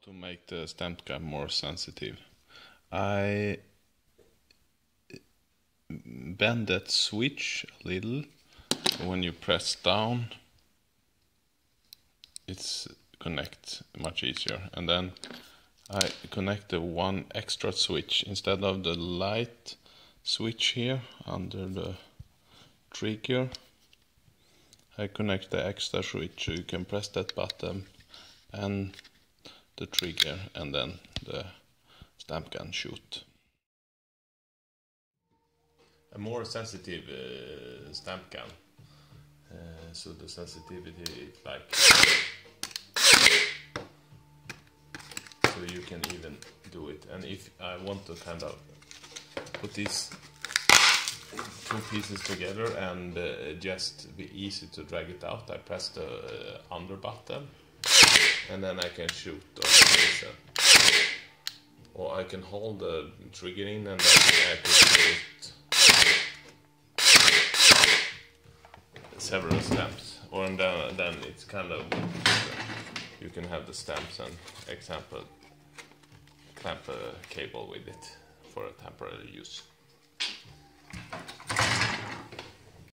to make the stamp gun more sensitive. I bend that switch a little. When you press down, it's connect much easier. And then I connect the one extra switch instead of the light switch here under the trigger. I connect the extra switch so you can press that button and the trigger, and then the stamp gun shoot. A more sensitive stamp gun. So the sensitivity is like, so you can even do it. And if I want to kind of put these two pieces together and just be easy to drag it out, I press the under button and then I can shoot this, or I can hold the trigger in and then I can shoot several stamps, or then it's kind of, you can have the stamps and example clamp a cable with it for a temporary use.